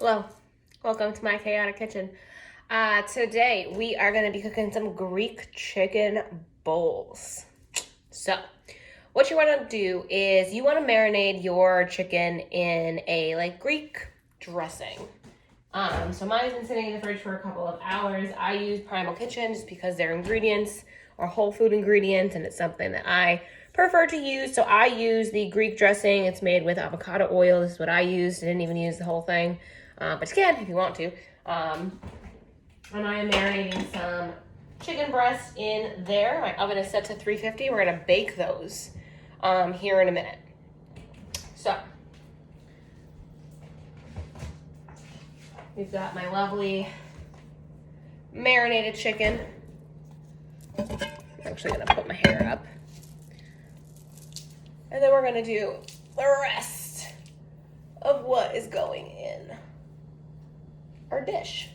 Hello, welcome to my chaotic kitchen. Today we are going to be cooking some Greek chicken bowls. So, what you want to do is you want to marinate your chicken in a Greek dressing. So mine's been sitting in the fridge for a couple of hours. I use Primal Kitchen just because their ingredients are whole food ingredients and it's something that I prefer to use. So I use the Greek dressing. It's made with avocado oil. This is what I used. I didn't even use the whole thing, but you can if you want to. And I am marinating some chicken breasts in there. My oven is set to 350. We're gonna bake those here in a minute. So we've got my lovely marinated chicken. I'm actually gonna put my hair up. And then we're gonna do the rest of what is going in our dish.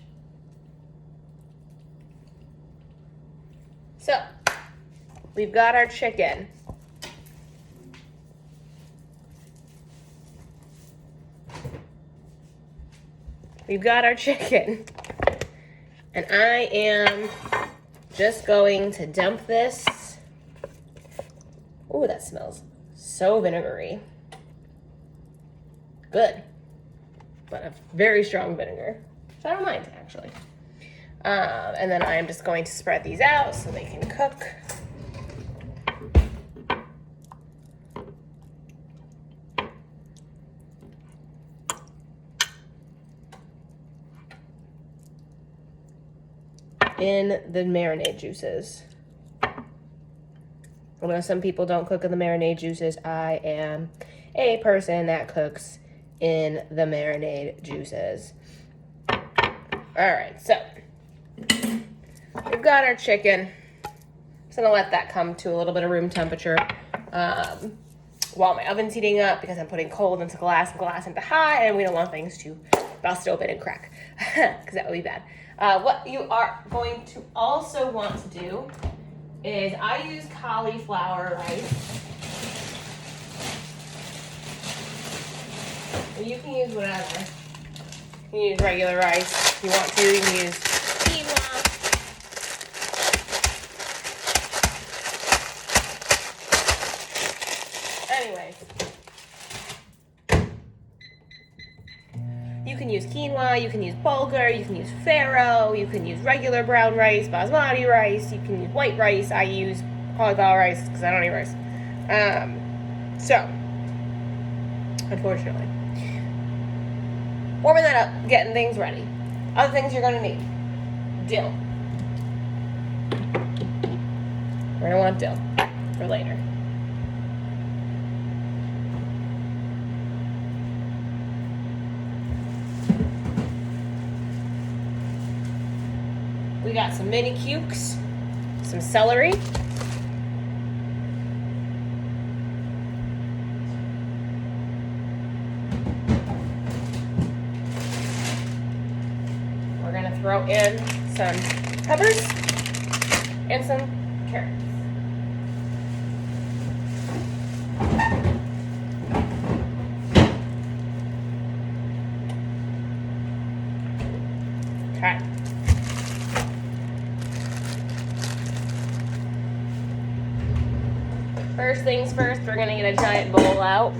So, we've got our chicken. We've got our chicken. And I am just going to dump this. Ooh, that smells so vinegary. Good. But a very strong vinegar. So I don't mind, actually. And then I am just going to spread these out so they can cook. In the marinade juices. I know some people don't cook in the marinade juices. I am a person that cooks in the marinade juices. All right, so we've got our chicken. Just gonna let that come to a little bit of room temperature while my oven's heating up because I'm putting cold into glass and glass into hot, and we don't want things to bust open and crack because that would be bad. What you are going to also want to do is I use cauliflower rice. You can use whatever. You can use regular rice if you want to. You can use quinoa. Anyways. You can use quinoa, you can use bulgur, you can use farro, you can use regular brown rice, basmati rice, you can use white rice. I use cauliflower rice because I don't eat rice. So, unfortunately. Warming that up, getting things ready. Other things you're gonna need. Dill. We're gonna want dill for later. We got some mini cukes, some celery, we're gonna throw in some peppers and some carrots. Okay. First things first, we're gonna get a giant bowl out.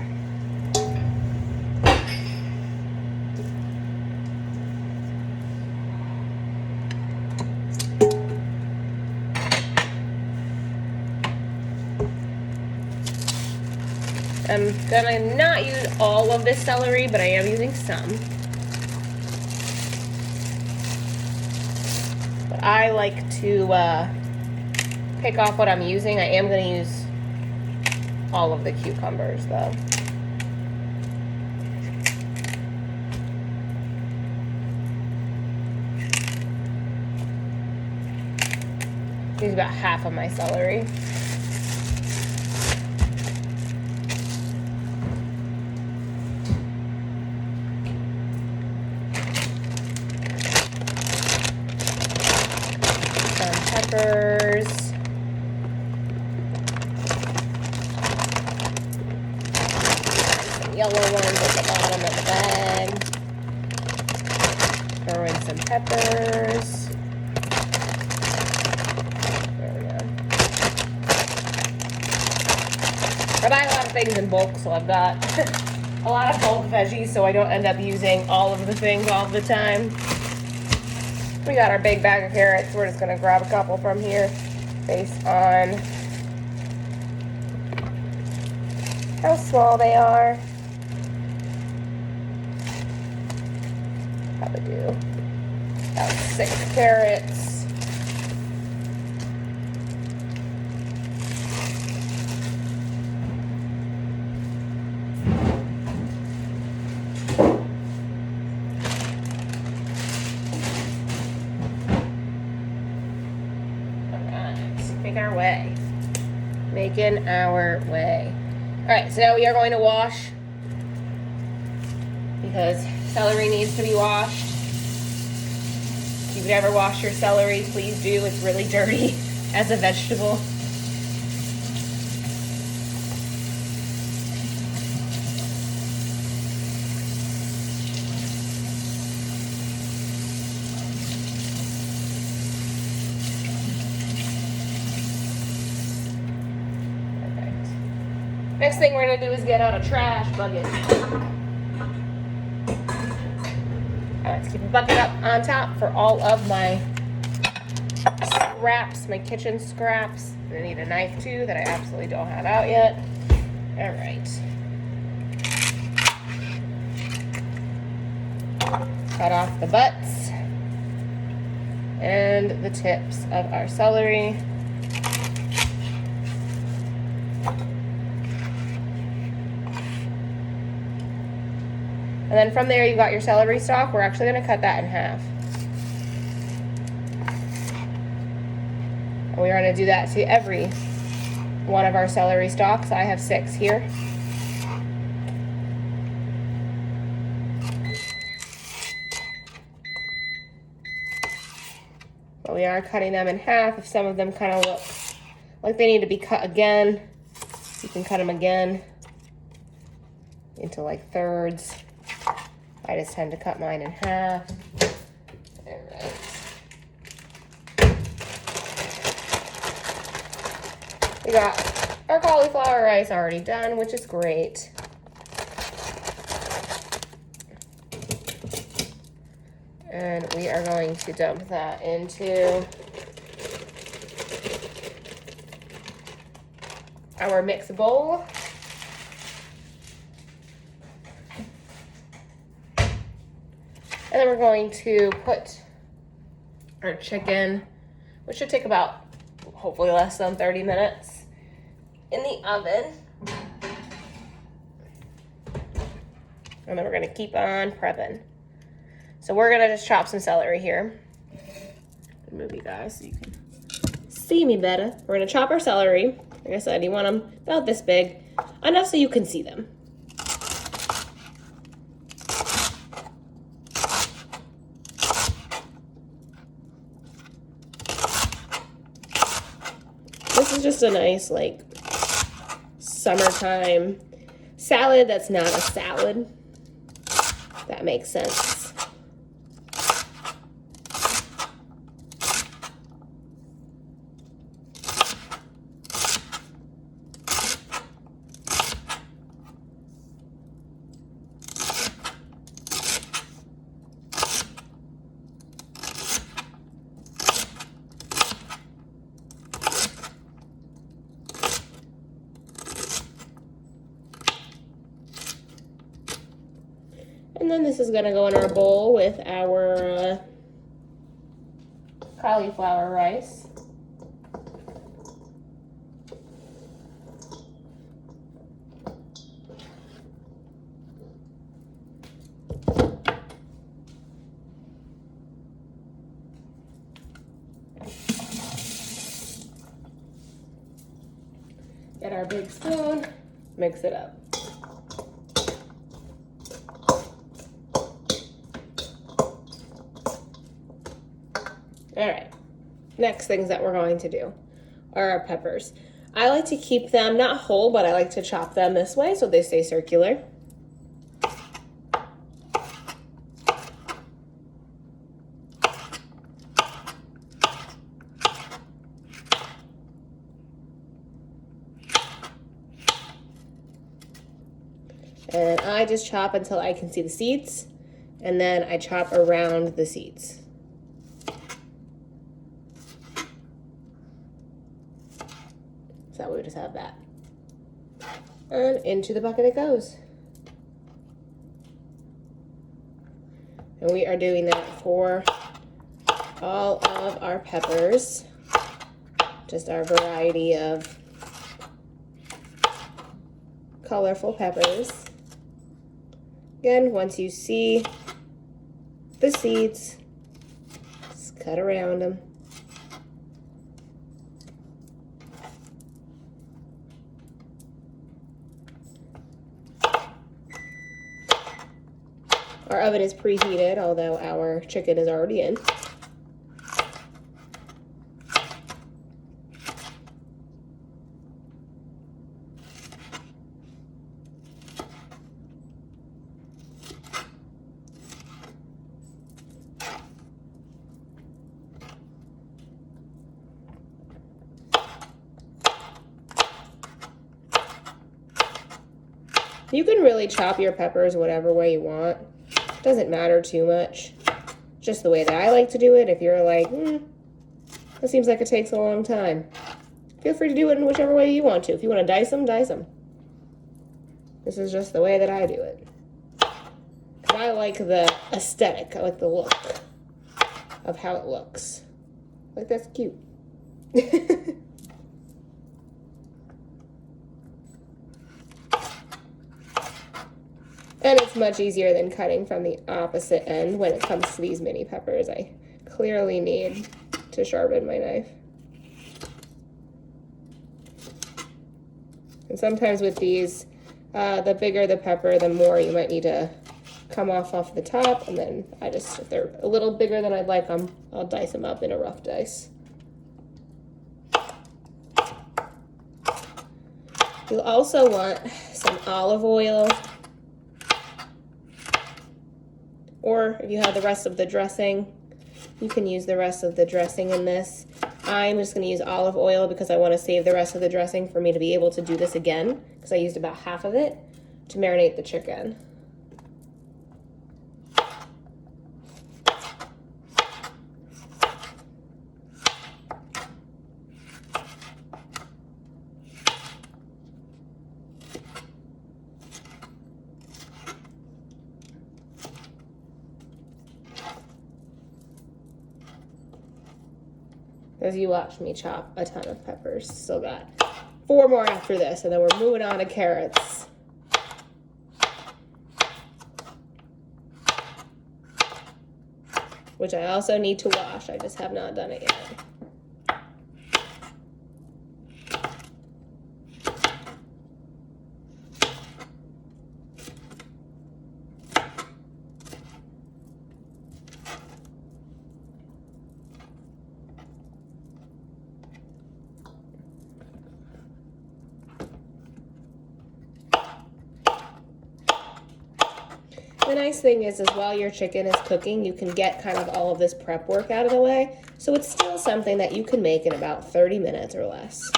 I'm gonna not use all of this celery, but I am using some. But I like to pick off what I'm using. I am gonna use all of the cucumbers though. Use about half of my celery. Some peppers. Yellow ones at the bottom of the bag. some peppers. There we go. I buy a lot of things in bulk, so I've got a lot of bulk veggies, so I don't end up using all of the things all the time. We got our big bag of carrots. We're just gonna grab a couple from here based on how small they are. Probably do about 6 carrots. Making our way. All right, so now we are going to wash because celery needs to be washed. If you've never washed your celery, please do. It's really dirty as a vegetable. Next thing we're gonna do is get out a trash bucket. I like to keep a bucket up on top for all of my scraps, my kitchen scraps. I need a knife too that I absolutely don't have out yet. All right. Cut off the butts and the tips of our celery. And then from there, you've got your celery stalk. We're actually gonna cut that in half. And we're gonna do that to every one of our celery stalks. I have 6 here. But we are cutting them in half. If some of them kind of look like they need to be cut again, you can cut them again into like thirds. I just tend to cut mine in half. All right. We got our cauliflower rice already done, which is great. And we are going to dump that into our mix bowl. And then we're going to put our chicken, which should take about, hopefully less than 30 minutes, in the oven. And then we're gonna keep on prepping. So we're gonna just chop some celery here. Move you guys so you can see me better. We're gonna chop our celery. Like I said, you want them about this big, enough so you can see them. This is just a nice, like, summertime salad that's not a salad. If that makes sense. And then this is gonna go in our bowl with our cauliflower rice. Get our big spoon, mix it up. All right, next things that we're going to do are our peppers. I like to keep them not whole, but I like to chop them this way so they stay circular. just chop until I can see the seeds, and then I chop around the seeds. So we just have that. And into the bucket it goes. And we are doing that for all of our peppers. Just our variety of colorful peppers. Again, once you see the seeds, just cut around them. Our oven is preheated, although our chicken is already in. You can really chop your peppers whatever way you want. Doesn't matter too much. Just the way that I like to do it. If you're like, that seems like it takes a long time, feel free to do it in whichever way you want to. If you want to dice them, dice them. This is just the way that I do it. Because I like the aesthetic. I like the look of how it looks. Like, that's cute. And it's much easier than cutting from the opposite end when it comes to these mini peppers. I clearly need to sharpen my knife. And sometimes with these, the bigger the pepper, the more you might need to come off the top. And then if they're a little bigger than I'd like them, I'll dice them up in a rough dice. You'll also want some olive oil. Or if you have the rest of the dressing, you can use the rest of the dressing in this. I'm just going to use olive oil because I want to save the rest of the dressing for me to be able to do this again, because I used about half of it to marinate the chicken. As you watch me chop a ton of peppers. Still got 4 more after this, and then we're moving on to carrots. Which I also need to wash. I just have not done it yet. The nice thing is while your chicken is cooking, you can get kind of all of this prep work out of the way. So it's still something that you can make in about 30 minutes or less,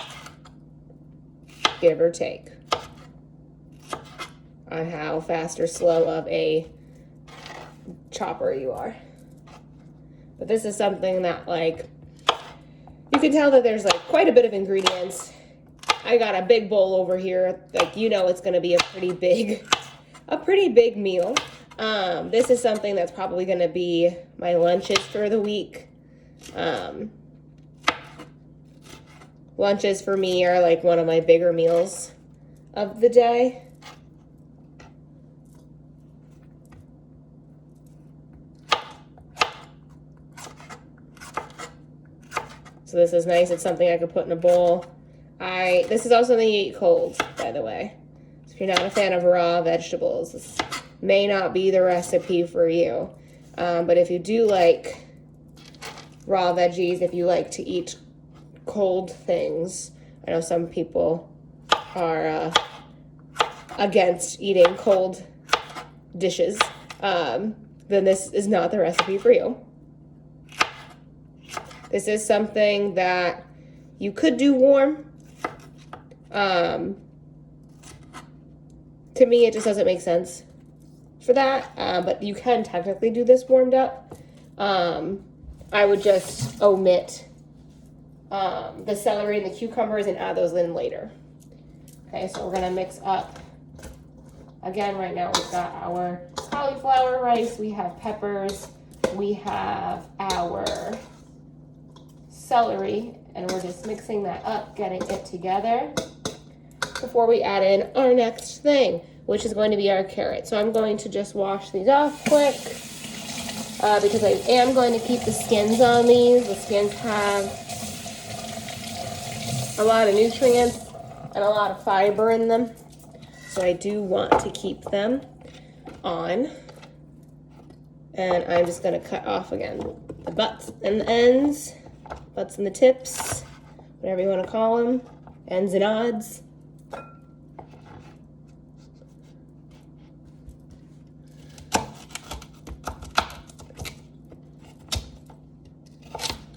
give or take, on how fast or slow of a chopper you are. But this is something that, like, you can tell that there's like quite a bit of ingredients. I got a big bowl over here. Like, you know, it's going to be a pretty big meal. This is something that's probably going to be my lunches for the week. Lunches for me are like one of my bigger meals of the day. So this is nice. It's something I could put in a bowl. This is also something you eat cold, by the way. So if you're not a fan of raw vegetables, this may not be the recipe for you. But if you do like raw veggies, if you like to eat cold things, I know some people are against eating cold dishes, then this is not the recipe for you. This is something that you could do warm. To me, it just doesn't make sense for that, but you can technically do this warmed up. I would just omit the celery and the cucumbers and add those in later. Okay, so we're gonna mix up. Again, right now we've got our cauliflower rice, we have peppers, we have our celery, and we're just mixing that up, getting it together before we add in our next thing, which is going to be our carrot. So I'm going to just wash these off quick because I am going to keep the skins on these. The skins have a lot of nutrients and a lot of fiber in them. So I do want to keep them on. And I'm just gonna cut off again the butts and the ends, butts and the tips, whatever you wanna call them, ends and odds.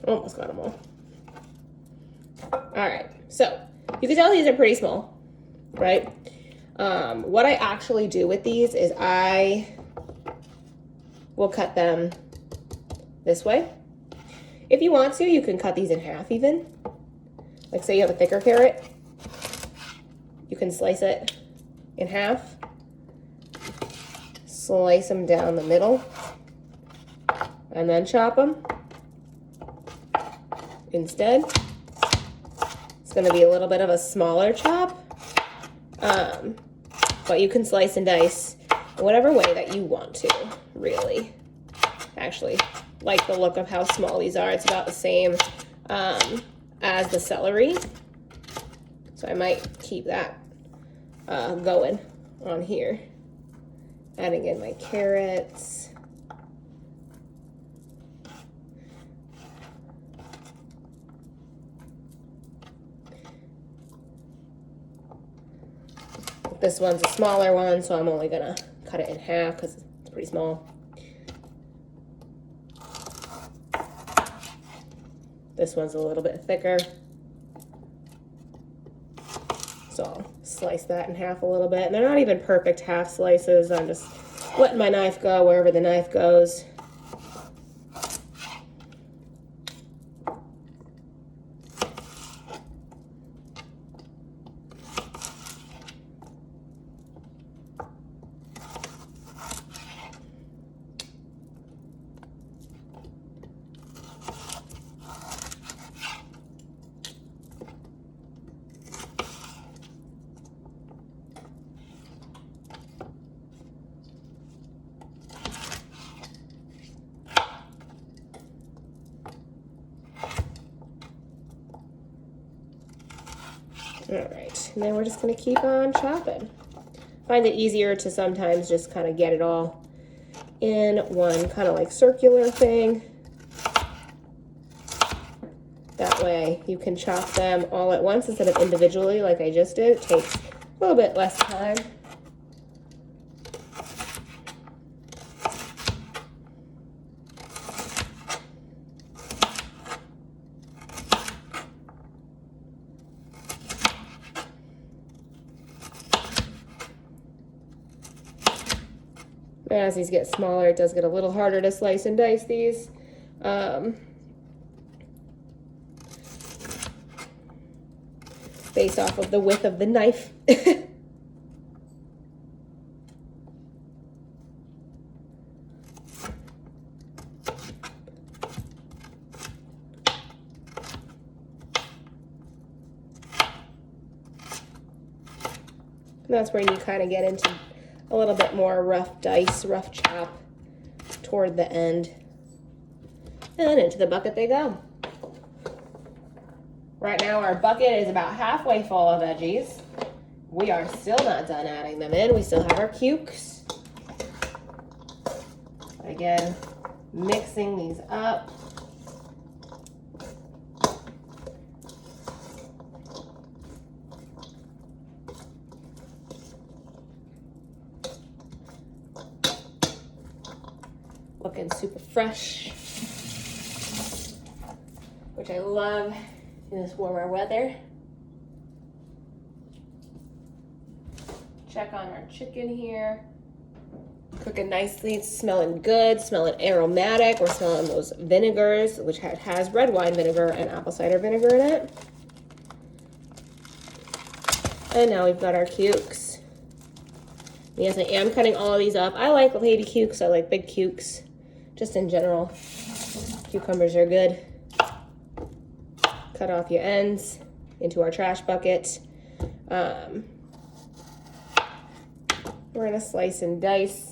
Almost got them all. All right, so you can tell these are pretty small, right? What I actually do with these is I will cut them this way. If you want to, you can cut these in half even. Like say you have a thicker carrot, you can slice it in half, slice them down the middle, and then chop them. Instead, it's gonna be a little bit of a smaller chop, but you can slice and dice whatever way that you want to, really. Actually, like the look of how small these are. It's about the same as the celery. So I might keep that going on here. Adding in my carrots. This one's a smaller one, so I'm only gonna cut it in half because it's pretty small. This one's a little bit thicker. So I'll slice that in half a little bit. And they're not even perfect half slices. I'm just letting my knife go wherever the knife goes. All right, and then we're just gonna keep on chopping. Find it easier to sometimes just kind of get it all in one kind of like circular thing. That way you can chop them all at once instead of individually like I just did. It takes a little bit less time. As these get smaller, it does get a little harder to slice and dice these. Based off of the width of the knife. And that's where you kind of get into a little bit more rough dice, rough chop toward the end. And into the bucket they go. Right now our bucket is about halfway full of veggies. We are still not done adding them in. We still have our cukes. Again, mixing these up. Looking super fresh, which I love in this warmer weather. Check on our chicken here. Cooking nicely, it's smelling good, smelling aromatic. We're smelling those vinegars, which has red wine vinegar and apple cider vinegar in it. And now we've got our cukes. Yes, I am cutting all of these up. I like lady cukes. I like big cukes. Just in general. Cucumbers are good. Cut off your ends into our trash bucket. We're gonna slice and dice.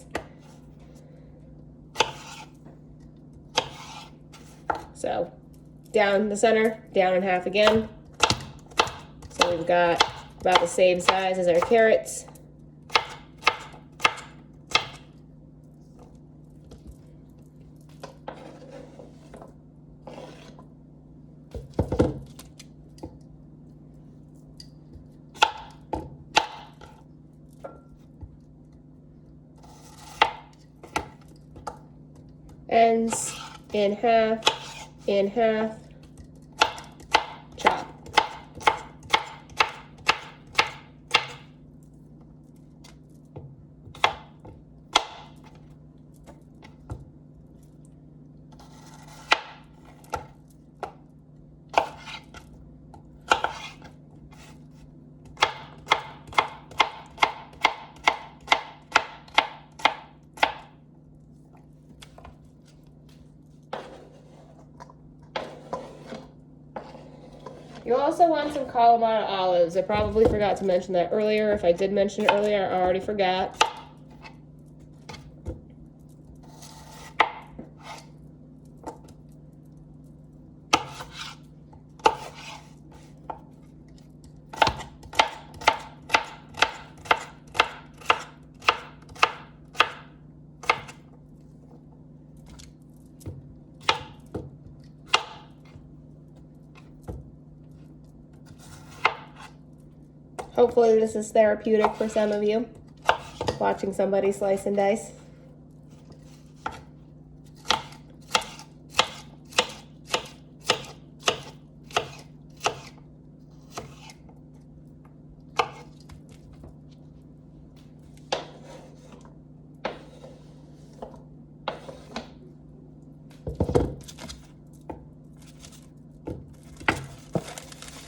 So down the center, down in half again. So we've got about the same size as our carrots. Ends in half, chop. You also want some Kalamata olives. I probably forgot to mention that earlier. If I did mention it earlier, I already forgot. Hopefully this is therapeutic for some of you, watching somebody slice and dice.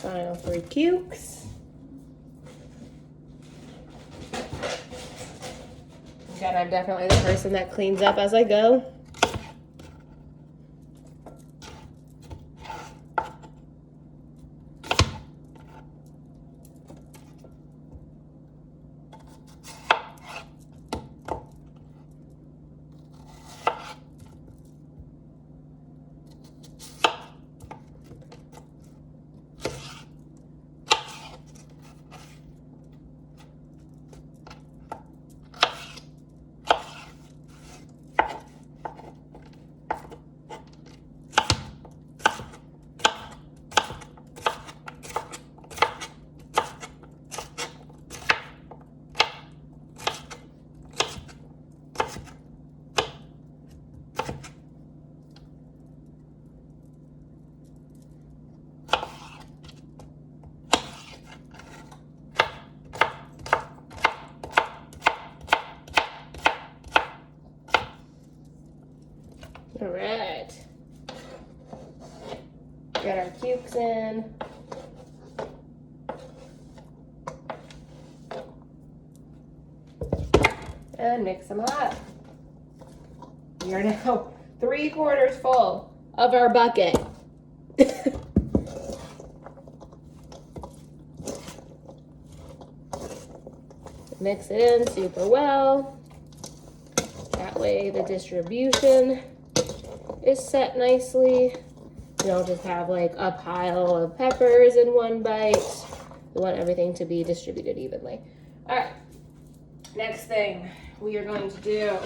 Final 3 cukes. Again, I'm definitely the person that cleans up as I go. All right. Got our cukes in. And mix them up. We are now 3/4 full of our bucket. Mix it in super well. That way the distribution is set nicely. You don't just have like a pile of peppers in one bite. We want everything to be distributed evenly. All right, next thing we are going to do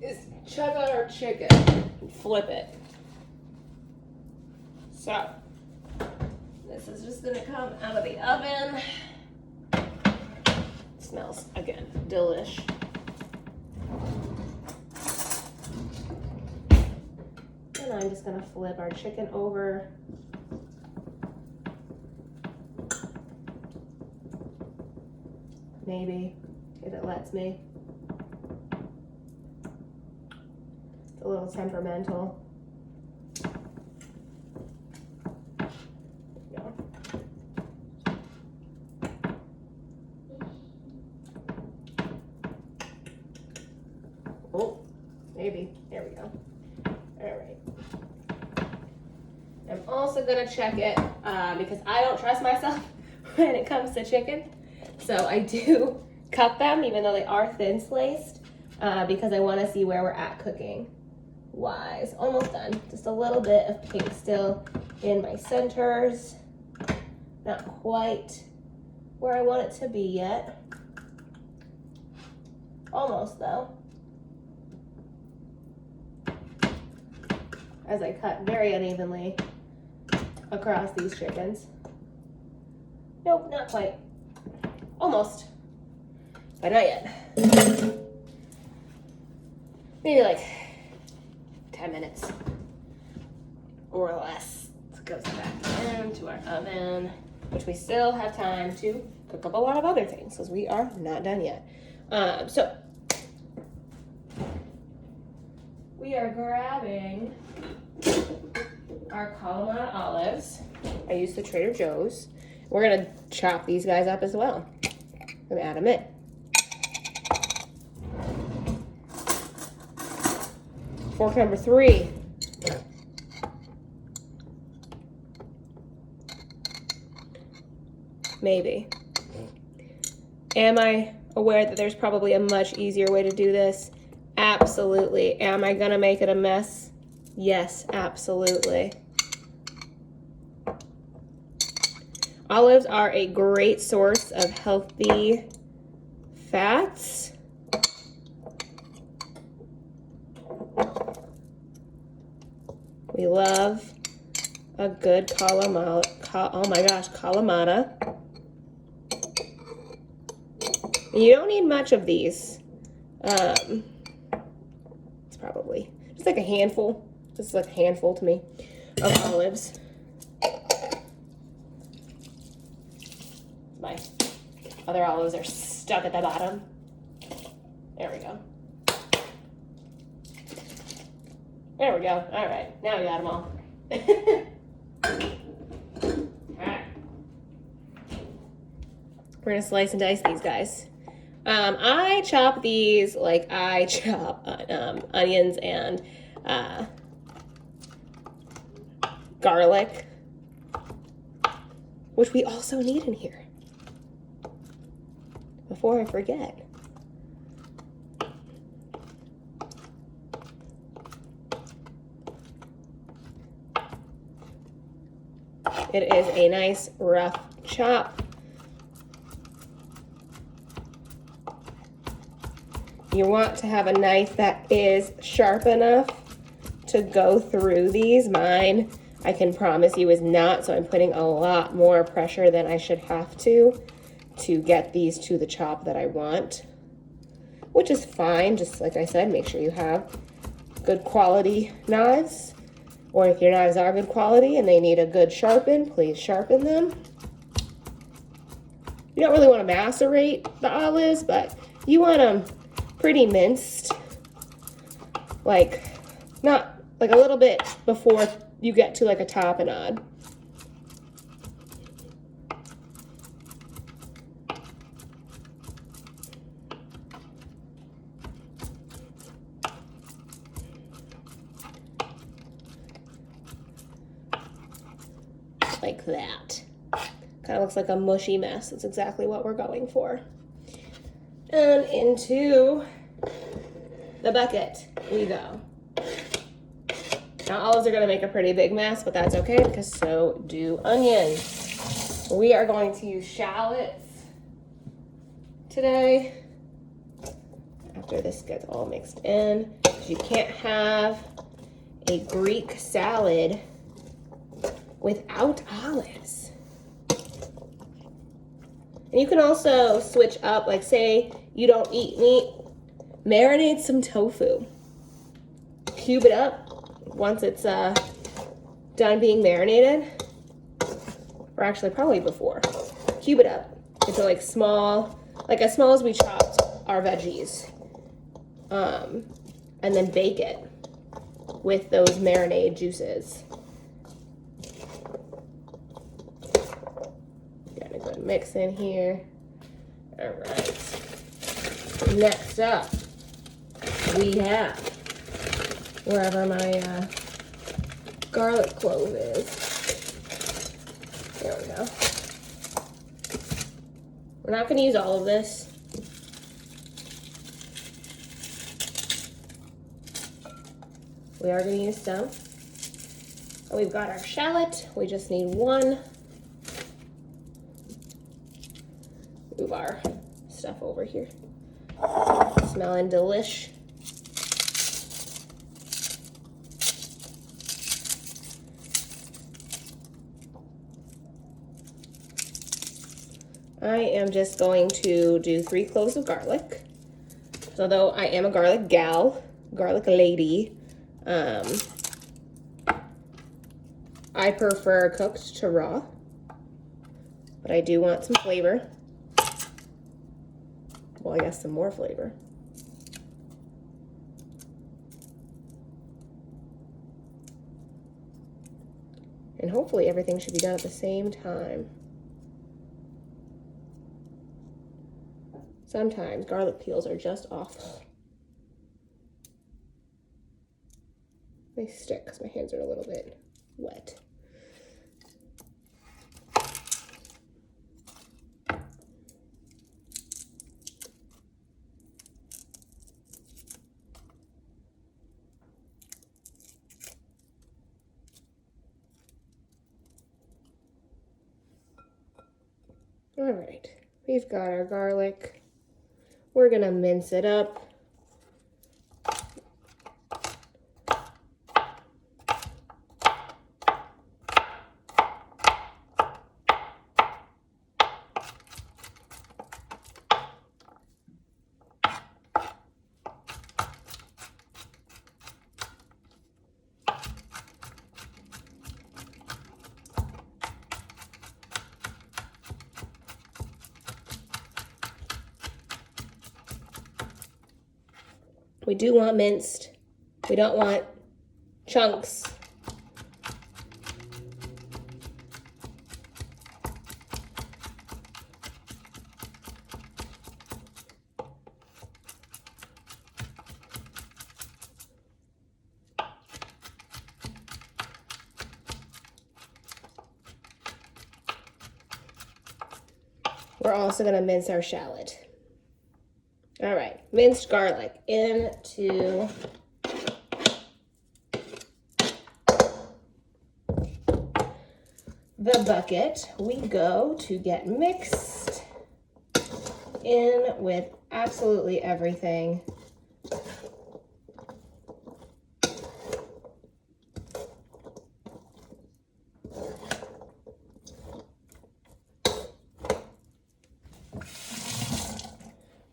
is chug out our chicken and flip it. So, this is just gonna come out of the oven. It smells, again, delish. And I'm just gonna flip our chicken over. Maybe if it lets me. It's a little temperamental. Oh, maybe. There we go. All right. I'm also gonna check it because I don't trust myself when it comes to chicken. So I do cut them, even though they are thin sliced, because I want to see where we're at cooking wise. Almost done. Just a little bit of pink still in my centers. Not quite where I want it to be yet. Almost though. As I cut very unevenly across these chickens. Nope, not quite. Almost, but not yet. Maybe like 10 minutes or less. It goes back into our oven, which we still have time to cook up a lot of other things because we are not done yet. So we are grabbing our Kalamata olives. I used the Trader Joe's. We're gonna chop these guys up as well. I'm gonna add them in. Fork number 3. Maybe. Am I aware that there's probably a much easier way to do this? Absolutely. Am I gonna make it a mess? Yes, absolutely. Olives are a great source of healthy fats. We love a good Kalamata. You don't need much of these. It's probably just like a handful. This is like a handful to me of olives. My other olives are stuck at the bottom. There we go. There we go. All right, now we got them all. All right. We're gonna slice and dice these guys. I chop these like I chop onions and garlic, which we also need in here. Before I forget. It is a nice rough chop. You want to have a knife that is sharp enough to go through these. Mine, I can promise you, is not, so I'm putting a lot more pressure than I should have to get these to the chop that I want, which is fine. Just like I said, make sure you have good quality knives, or if your knives are good quality and they need a good sharpen, please sharpen them. You don't really want to macerate the olives, but you want them pretty minced, like not like a little bit before you get to like a tapenade. Like that. Kind of looks like a mushy mess. That's exactly what we're going for. And into the bucket we go. Now olives are gonna make a pretty big mess, but that's okay because so do onions. We are going to use shallots today after this gets all mixed in. You can't have a Greek salad without olives. And you can also switch up, like say you don't eat meat, marinate some tofu. Cube it up once it's done being marinated, or actually probably before. Cube it up into like small, like as small as we chopped our veggies. And then bake it with those marinade juices. Got a good mix in here. All right. Next up, we have wherever my garlic clove is. There we go. We're not going to use all of this. We are going to use some. And we've got our shallot. We just need one. Move our stuff over here. Smelling delish. I am just going to do 3 cloves of garlic. So though I am a garlic gal, garlic lady, I prefer cooked to raw, but I do want some flavor. Well, I guess some more flavor. And hopefully everything should be done at the same time. Sometimes garlic peels are just awful. They stick because my hands are a little bit wet. All right, we've got our garlic. We're gonna mince it up. We do want minced. We don't want chunks. We're also going to mince our shallot. All right, minced garlic into the bucket we go to get mixed in with absolutely everything.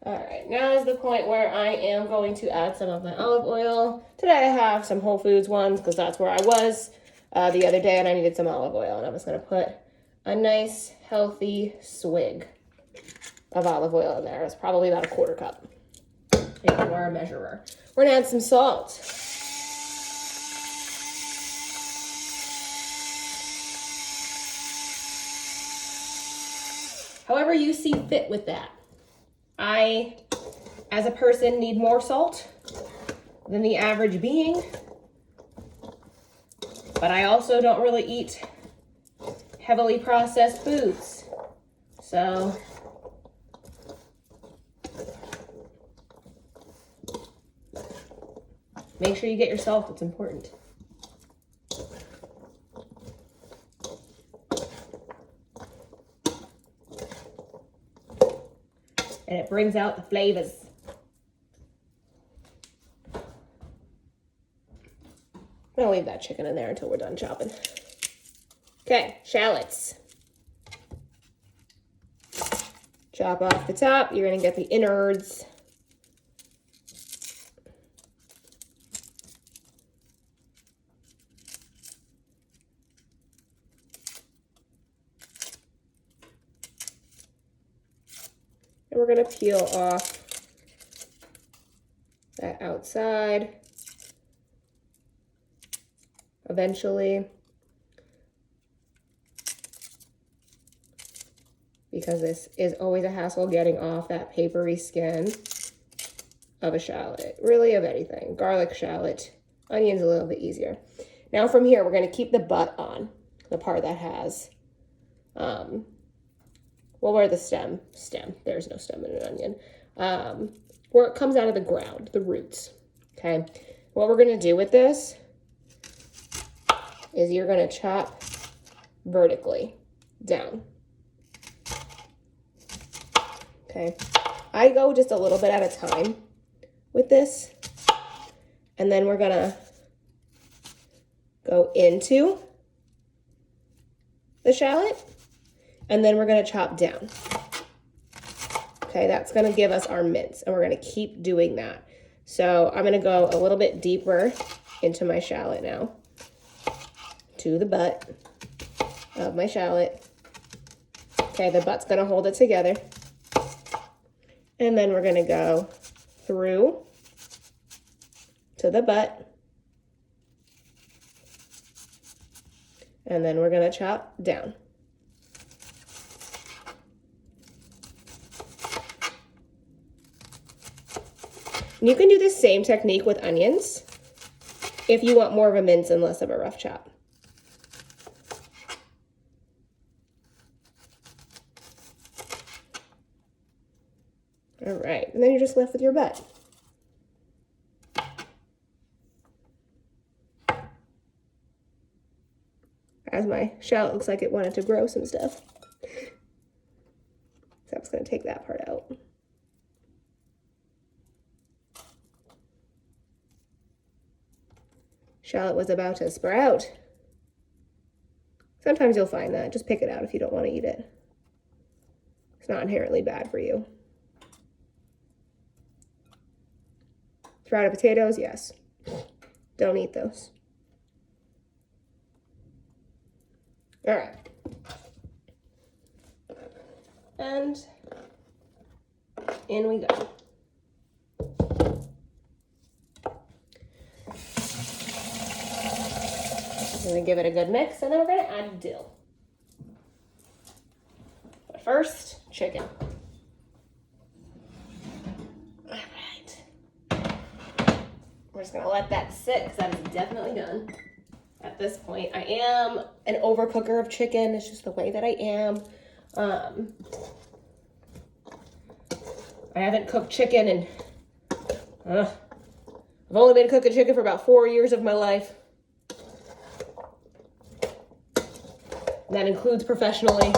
All right, now is the point where I am going to add some of my olive oil. Today I have some Whole Foods ones because that's where I was the other day and I needed some olive oil, and I'm just going to put a nice healthy swig of olive oil in there. It's probably about a 1/4 cup if you are a measurer. We're going to add some salt. However you see fit with that. I, as a person, need more salt than the average being, but I also don't really eat heavily processed foods. So make sure you get your salt, it's important. And it brings out the flavors. I'm gonna leave that chicken in there until we're done chopping. Okay, shallots. Chop off the top. You're gonna get the innards. And we're gonna peel off that outside eventually, because this is always a hassle getting off that papery skin of a shallot, really of anything. Garlic, shallot, onions a little bit easier. Now from here, we're going to keep the butt on, the part that has, well, where the stem, there's no stem in an onion, where it comes out of the ground, the roots, okay? What we're going to do with this is you're going to chop vertically down. Okay, I go just a little bit at a time with this, and then we're going to go into the shallot, and then we're going to chop down. Okay, that's going to give us our mince, and we're going to keep doing that. So I'm going to go a little bit deeper into my shallot now, to the butt of my shallot. Okay, the butt's going to hold it together. And then we're going to go through to the butt. And then we're going to chop down. And you can do the same technique with onions if you want more of a mince and less of a rough chop. All right, and then you're just left with your butt. As my shallot looks like it wanted to grow some stuff. So I'm just going to take that part out. Shallot was about to sprout. Sometimes you'll find that. Just pick it out if you don't want to eat it. It's not inherently bad for you. Sprouted potatoes, yes. Don't eat those. All right. And in we go. I'm gonna give it a good mix, and then we're gonna add dill. But first, chicken. All right. We're just gonna let that sit, because that is definitely done. At this point, I am an overcooker of chicken. It's just the way that I am. I haven't cooked chicken in, I've only been cooking chicken for about 4 years of my life. And that includes professionally.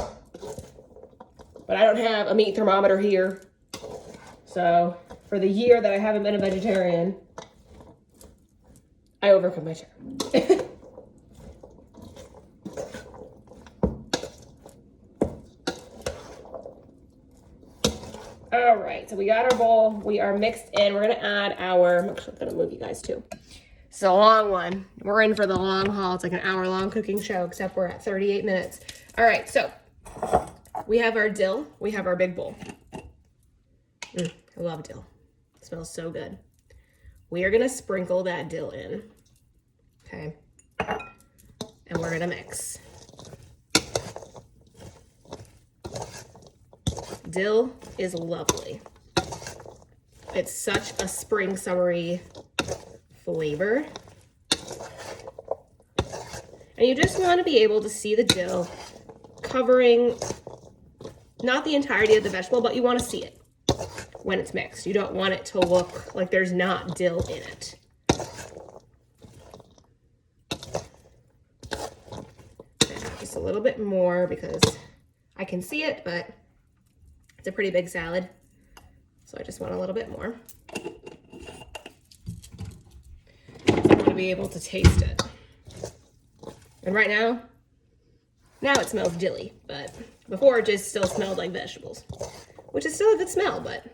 But I don't have a meat thermometer here. So for the year that I haven't been a vegetarian, I overcook my chicken. All right, so we got our bowl. We are mixed in. We're gonna add our, I'm actually gonna move you guys too. It's a long one. We're in for the long haul. It's like an hour-long cooking show, except we're at 38 minutes. All right, so we have our dill. We have our big bowl. I love dill. It smells so good. We are gonna sprinkle that dill in, okay? And we're gonna mix. Dill is lovely. It's such a spring summery flavor. And you just want to be able to see the dill covering not the entirety of the vegetable, but you want to see it when it's mixed. You don't want it to look like there's not dill in it. Just a little bit more because I can see it, but it's a pretty big salad, so I just want a little bit more. I want to be able to taste it. And right now it smells dilly, but before it just still smelled like vegetables, which is still a good smell, but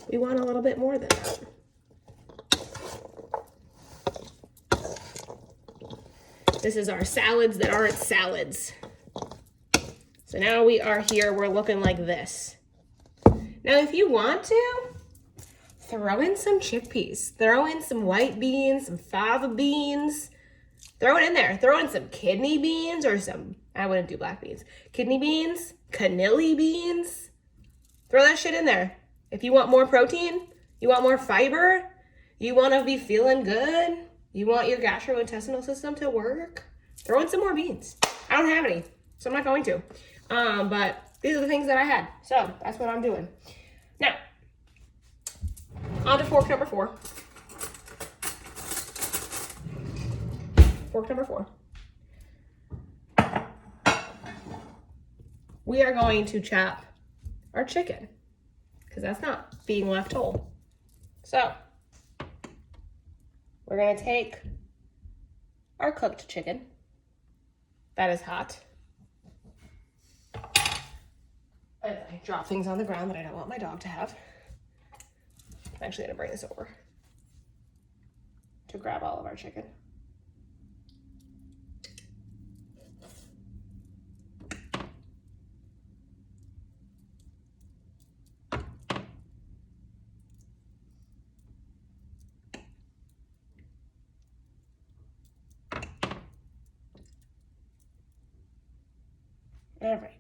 we want a little bit more than that. This is our salads that aren't salads. So now we are here, we're looking like this. Now, if you want to, throw in some chickpeas. Throw in some white beans, some fava beans. Throw it in there. Throw in some kidney beans or some, I wouldn't do black beans. Kidney beans, cannelli beans. Throw that shit in there. If you want more protein, you want more fiber, you want to be feeling good, you want your gastrointestinal system to work, throw in some more beans. I don't have any, so I'm not going to. But these are the things that I had. So that's what I'm doing. Now, on to fork number 4. Fork number 4. We are going to chop our chicken because that's not being left whole. So we're going to take our cooked chicken. That is hot. I drop things on the ground that I don't want my dog to have. I'm actually going to bring this over to grab all of our chicken. All right.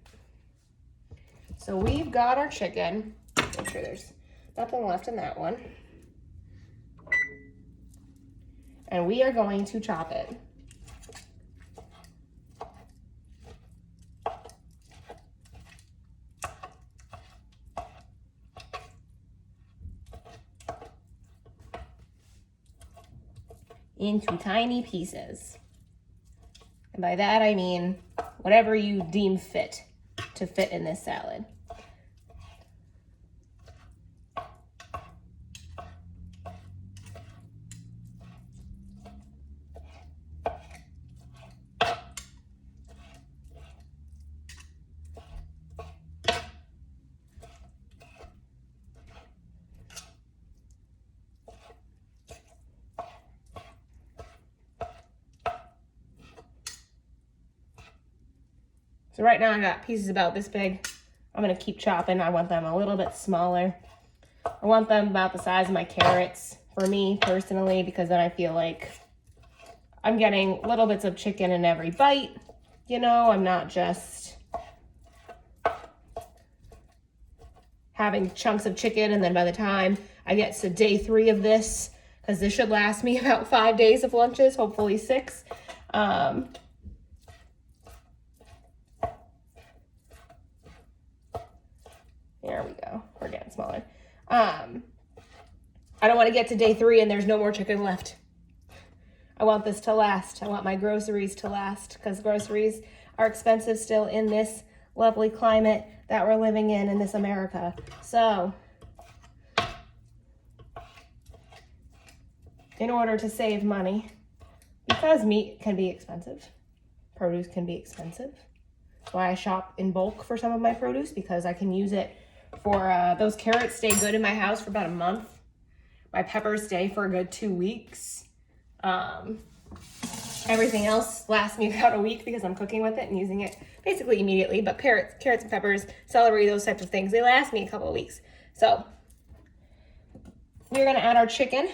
So we've got our chicken. Make sure there's nothing left in that one. And we are going to chop it. Into tiny pieces. And by that I mean whatever you deem fit to fit in this salad. So right now I got pieces about this big. I'm gonna keep chopping. I want them a little bit smaller. I want them about the size of my carrots for me personally, because then I feel like I'm getting little bits of chicken in every bite. You know, I'm not just having chunks of chicken and then by the time I get to day 3 of this, because this should last me about 5 days of lunches, hopefully 6. There we go. We're getting smaller. I don't want to get to day 3 and there's no more chicken left. I want this to last. I want my groceries to last, because groceries are expensive still in this lovely climate that we're living in this America. So, in order to save money, because meat can be expensive, produce can be expensive. That's why I shop in bulk for some of my produce, because I can use it for, those carrots stay good in my house for about a month. My peppers stay for a good 2 weeks. Everything else lasts me about a week because I'm cooking with it and using it basically immediately. But carrots and peppers, celery, those types of things, they last me a couple of weeks. So we're gonna add our chicken.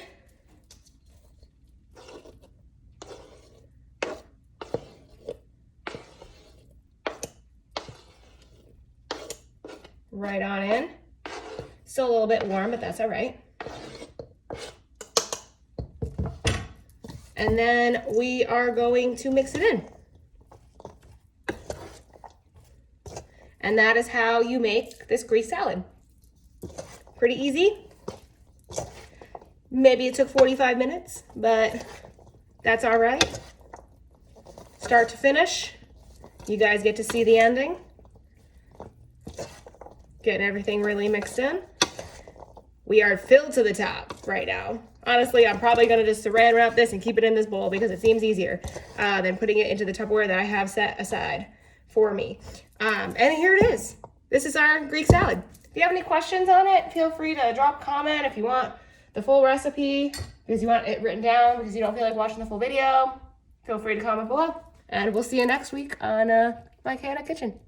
Right on in. Still a little bit warm, but that's all right. And then we are going to mix it in. And that is how you make this Greek salad. Pretty easy. Maybe it took 45 minutes, but that's all right. Start to finish, you guys get to see the ending. Getting everything really mixed in. We are filled to the top right now. Honestly, I'm probably gonna just saran wrap this and keep it in this bowl because it seems easier than putting it into the Tupperware that I have set aside for me. And here it is. This is our Greek salad. If you have any questions on it, feel free to drop a comment. If you want the full recipe, because you want it written down, because you don't feel like watching the full video, feel free to comment below. And we'll see you next week on My Chaotic Kitchen.